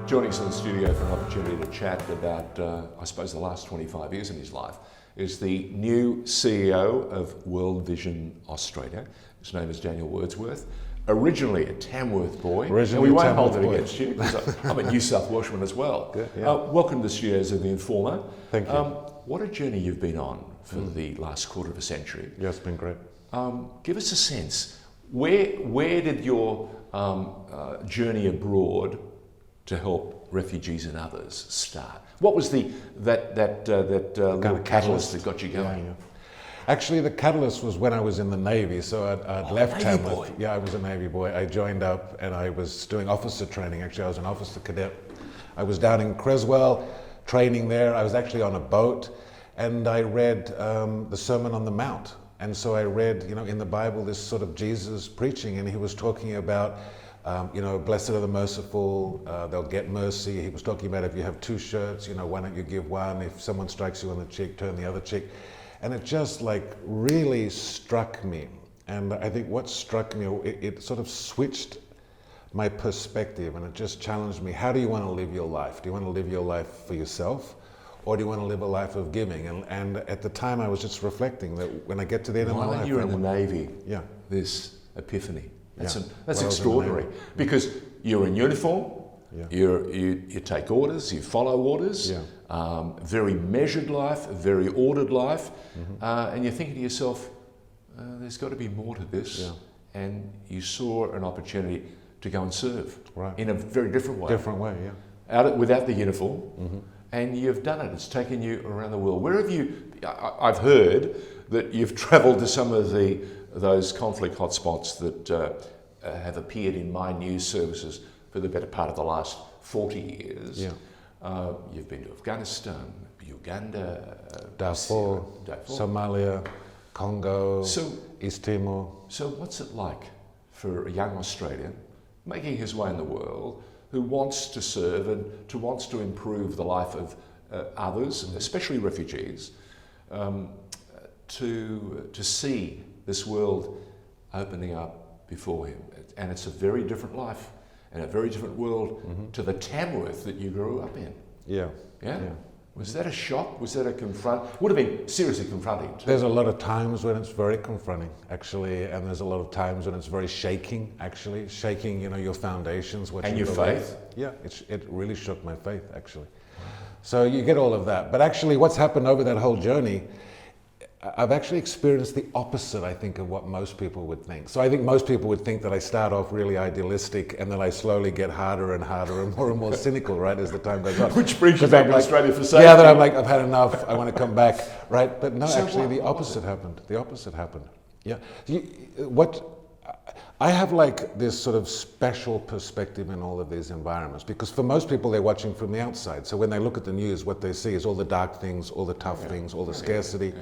Joining us in the studio for an opportunity to chat about, I suppose, the last 25 years in his life is the new CEO of World Vision Australia. His name is Daniel Wordsworth. Originally a Tamworth boy, and we won't hold it against you because I'm a New South Welshman as well. Yeah. Welcome to the studios of TheInformer. Thank you. What a journey you've been on for the last quarter of a century. Yeah, it's been great. Give us a sense. Where did your journey abroad to help refugees and others start? What was that little catalyst that got you going? Yeah. Actually, the catalyst was when I was in the Navy. So I'd left Navy Tamworth. boy. Yeah, I was a Navy boy. I joined up and I was doing officer training. Actually, I was an officer cadet. I was down in Creswell training there. I was actually on a boat and I read the Sermon on the Mount. And so I read, in the Bible, this sort of Jesus preaching, and he was talking about, blessed are the merciful, they'll get mercy. He was talking about if you have two shirts, why don't you give one? If someone strikes you on the cheek, turn the other cheek. And it just really struck me. And I think what struck me, it sort of switched my perspective, and it just challenged me. How do you want to live your life? Do you want to live your life for yourself? Or do you want to live a life of giving? And at the time I was just reflecting that when I get to the end of my life... While you're in the Navy, yeah, this epiphany, that's Well, extraordinary. Because you're in uniform, Yeah. you take orders, you follow orders, Yeah. Very measured life, very ordered life, and you're thinking to yourself, there's got to be more to this, Yeah. and you saw an opportunity to go and serve Right. in a very different way. Different way, yeah. Without the uniform, and you've done it. It's taken you around the world. Where have you? I've heard that you've travelled to some of those conflict hotspots that have appeared in my news services for the better part of the last 40 years. Yeah. You've been to Afghanistan, Uganda, Darfur, Somalia, Congo, East Timor. So what's it like for a young Australian making his way in the world who wants to serve and wants to improve the life of others, especially refugees, to see this world opening up before him? And it's a very different life and a very different world to the Tamworth that you grew up in. Yeah. Yeah? Was that a shock? Was that a confront? Would have been seriously confronting too. There's a lot of times when it's very confronting, actually, and there's a lot of times when it's very shaking, actually. Shaking, your foundations. And your faith? Yeah, it really shook my faith, actually. So you get all of that. But actually what's happened over that whole journey, I've actually experienced the opposite, I think, of what most people would think. So I think most people would think that I start off really idealistic and then I slowly get harder and harder and more cynical, right, as the time goes on. Which brings you back to Australia for safety. Yeah, that I'm I've had enough, I want to come back, right? But no, So actually the opposite happened. The opposite happened. Yeah. I have this sort of special perspective in all of these environments, because for most people they're watching from the outside. So when they look at the news, what they see is all the dark things, all the tough things, all the scarcity.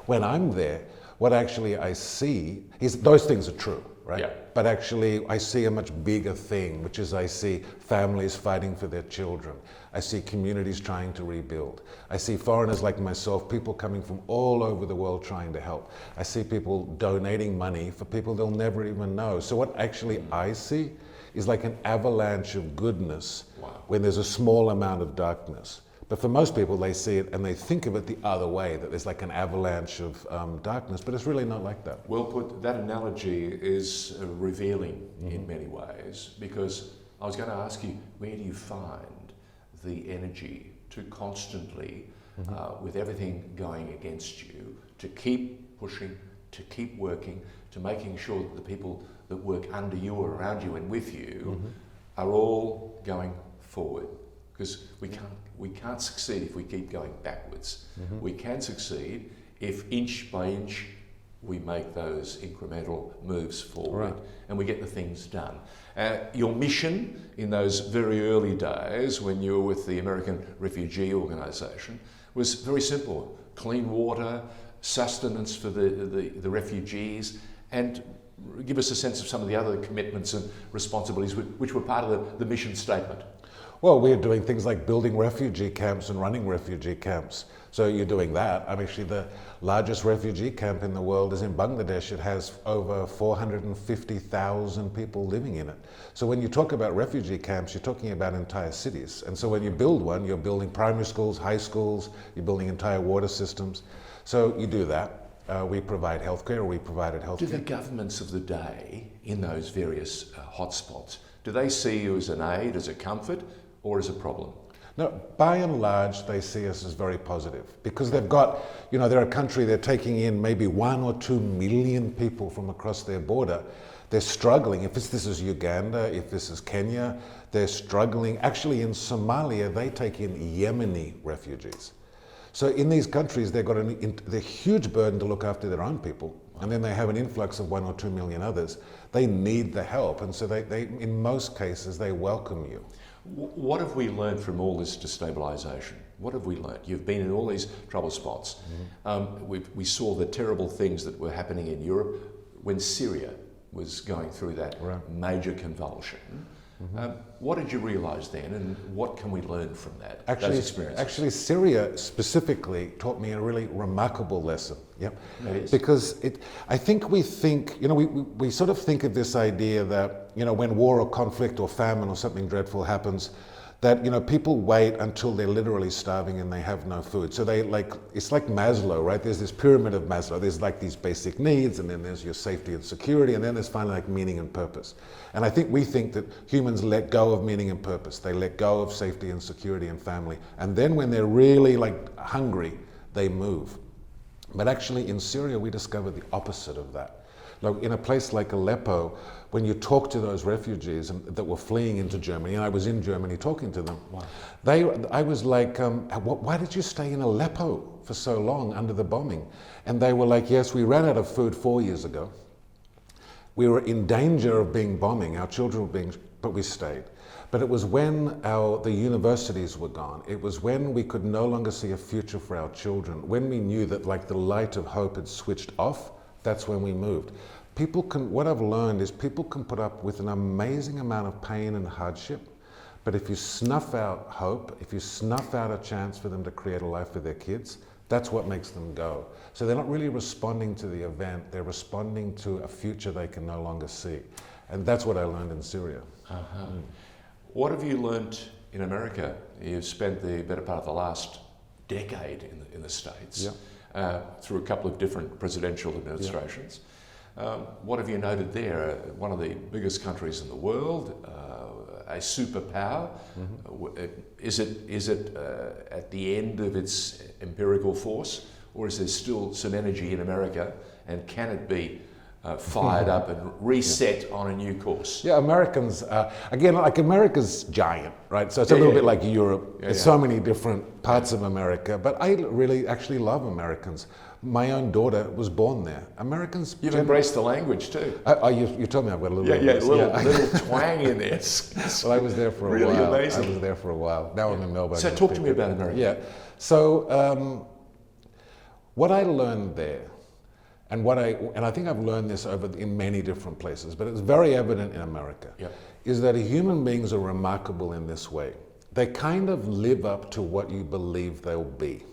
When I'm there, what actually I see is those things are true, right? Yeah. But actually I see a much bigger thing, which is I see families fighting for their children. I see communities trying to rebuild. I see foreigners like myself, people coming from all over the world trying to help. I see people donating money for people they'll never even know. So what actually I see is like an avalanche of goodness when there's a small amount of darkness. But for most people, they see it and they think of it the other way, that there's like an avalanche of darkness, but it's really not like that. Well put. That analogy is revealing in many ways, because I was going to ask you, where do you find the energy to constantly, with everything going against you, to keep pushing, to keep working, to making sure that the people that work under you or around you and with you are all going forward? Because we can't succeed if we keep going backwards. We can succeed if inch by inch we make those incremental moves forward, and we get the things done. Your mission in those very early days when you were with the American Refugee organisation was very simple: clean water, sustenance for the refugees, and give us a sense of some of the other commitments and responsibilities which were part of the mission statement. Well, we're doing things like building refugee camps and running refugee camps. So you're doing that. I'm actually the largest refugee camp in the world is in Bangladesh. It has over 450,000 people living in it. So when you talk about refugee camps, you're talking about entire cities. And so when you build one, you're building primary schools, high schools, you're building entire water systems. So you do that. We provide healthcare, or we provided healthcare. Do the governments of the day in those various hotspots, do they see you as an aid, as a comfort, or as a problem? No, by and large, they see us as very positive because they've got, they're a country, they're taking in maybe 1 or 2 million people from across their border. They're struggling. If this is Uganda, if this is Kenya, they're struggling. Actually, in Somalia, they take in Yemeni refugees. So in these countries, they've got a huge burden to look after their own people, and then they have an influx of 1 or 2 million others. They need the help, and so they in most cases, they welcome you. What have we learned from all this destabilisation? What have we learned? You've been in all these trouble spots. We saw the terrible things that were happening in Europe when Syria was going through that major convulsion. What did you realise then, and what can we learn from that? Those experiences? Actually, Syria specifically taught me a really remarkable lesson. Yep. Because I think we sort of think of this idea that, when war or conflict or famine or something dreadful happens, that, people wait until they're literally starving and they have no food. So it's like Maslow, right? There's this pyramid of Maslow. There's like these basic needs, and then there's your safety and security, and then there's finally like meaning and purpose. And I think we think that humans let go of meaning and purpose. They let go of safety and security and family. And then when they're really hungry, they move. But actually in Syria, we discovered the opposite of that. Like in a place like Aleppo, when you talk to those refugees that were fleeing into Germany, and I was in Germany talking to them, I was like, why did you stay in Aleppo for so long under the bombing? And they were like, yes, we ran out of food 4 years ago. We were in danger of being bombing, our children were but we stayed. But it was when the universities were gone, it was when we could no longer see a future for our children, when we knew that the light of hope had switched off, that's when we moved. What I've learned is people can put up with an amazing amount of pain and hardship, but if you snuff out hope, if you snuff out a chance for them to create a life for their kids, that's what makes them go. So they're not really responding to the event, they're responding to a future they can no longer see. And that's what I learned in Syria. What have you learnt in America? You've spent the better part of the last decade in the States, through a couple of different presidential administrations. What have you noted there? One of the biggest countries in the world, a superpower. Is it at the end of its empirical force, or is there still some energy in America, and can it be fired up and reset on a new course? Yeah, Americans, again, America's giant, right? So it's a little bit like Europe. There's so many different parts of America, but I really actually love Americans. My own daughter was born there. Americans... You've embraced the language too. You told me I've got a little bit of little twang in there. Well, I was there for a while. Really amazing. I was there for a while. Now I'm in Melbourne. So talk to me about America. Yeah. So what I learned there, and I think I've learned this in many different places, but it's very evident in America, is that human beings are remarkable in this way. They kind of live up to what you believe they'll be.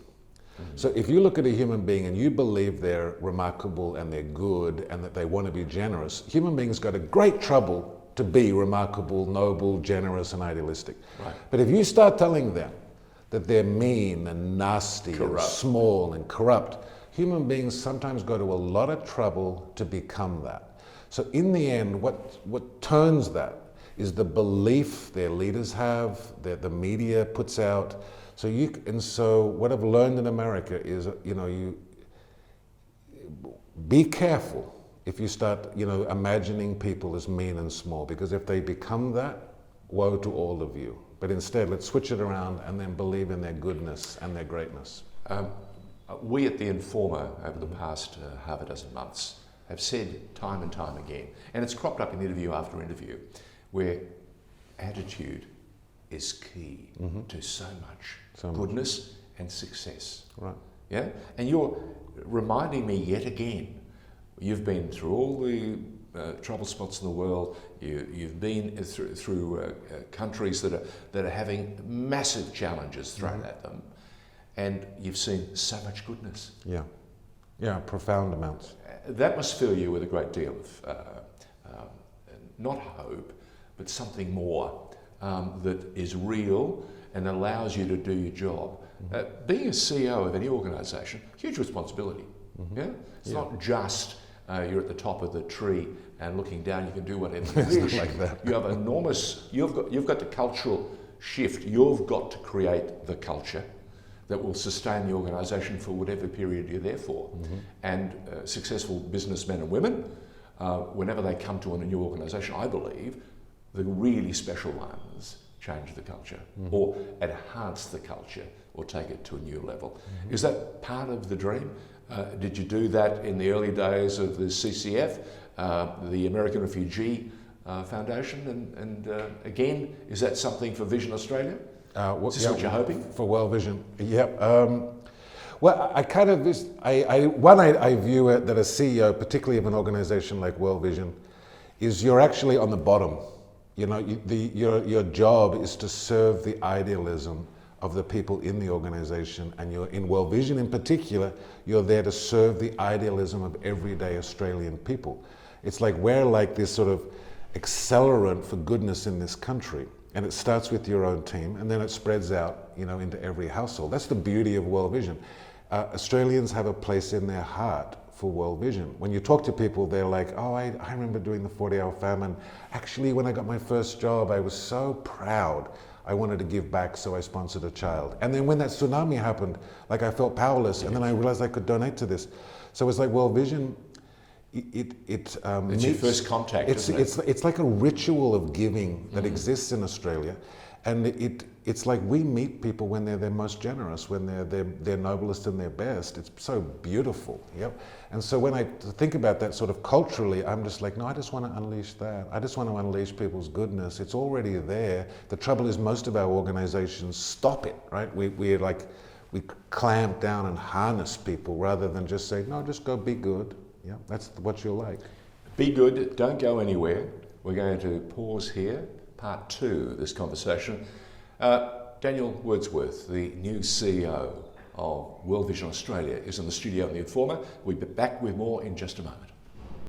So if you look at a human being and you believe they're remarkable and they're good and that they want to be generous, human beings go to great trouble to be remarkable, noble, generous, and idealistic. Right. But if you start telling them that they're mean and nasty and small and corrupt, human beings sometimes go to a lot of trouble to become that. So in the end, what turns that is the belief their leaders have, that the media puts out. So what I've learned in America is, you be careful if you start, imagining people as mean and small, because if they become that, woe to all of you. But instead, let's switch it around and then believe in their goodness and their greatness. We at TheInformer, over the past half a dozen months, have said time and time again, and it's cropped up in interview after interview, where attitude is key to so much goodness and success. Right. Yeah? And you're reminding me yet again, you've been through all the trouble spots in the world. You've been through countries that are having massive challenges thrown at them, and you've seen so much goodness. Yeah, profound amounts. That must fill you with a great deal of not hope, but something more that is real and allows you to do your job. Being a CEO of any organisation, huge responsibility. Yeah, it's not just you're at the top of the tree and looking down. You can do whatever you wish. Like that. You have enormous. You've got the cultural shift. You've got to create the culture that will sustain the organisation for whatever period you're there for. And successful businessmen and women, whenever they come to a new organisation, I believe the really special ones change the culture or enhance the culture or take it to a new level. Is that part of the dream? Did you do that in the early days of the CCF, the American Refugee Foundation? And again, is that something for Vision Australia? Is this what you're hoping? For World Vision, yep. Well, I kind of, I view it that a CEO, particularly of an organization like World Vision, is you're actually on the bottom. You know, your job is to serve the idealism of the people in the organization, and you're in World Vision in particular, you're there to serve the idealism of everyday Australian people. It's like we're like this sort of accelerant for goodness in this country. And it starts with your own team, and then it spreads out, you know, into every household. That's the beauty of World Vision. Australians have a place in their heart for World Vision. When you talk to people, they're like, oh, I remember doing the 40-hour famine. Actually, when I got my first job, I was so proud. I wanted to give back, so I sponsored a child. And then when that tsunami happened, like I felt powerless, and then I realized I could donate to this. So it's like World Vision. It's your first contact, isn't it? It's like a ritual of giving that exists in Australia, and it's like we meet people when they're their most generous, when they're their noblest and their best. It's so beautiful, yep. And so when I think about that sort of culturally, I'm just like, no, I just want to unleash that. I just want to unleash people's goodness. It's already there. The trouble is most of our organizations stop it, right? We clamp down and harness people rather than just say, no, just go be good. Yeah, that's what you're like. Be good, don't go anywhere. We're going to pause here, part 2 of this conversation. Daniel Wordsworth, the new CEO of World Vision Australia, is in the studio at The Informer. We'll be back with more in just a moment.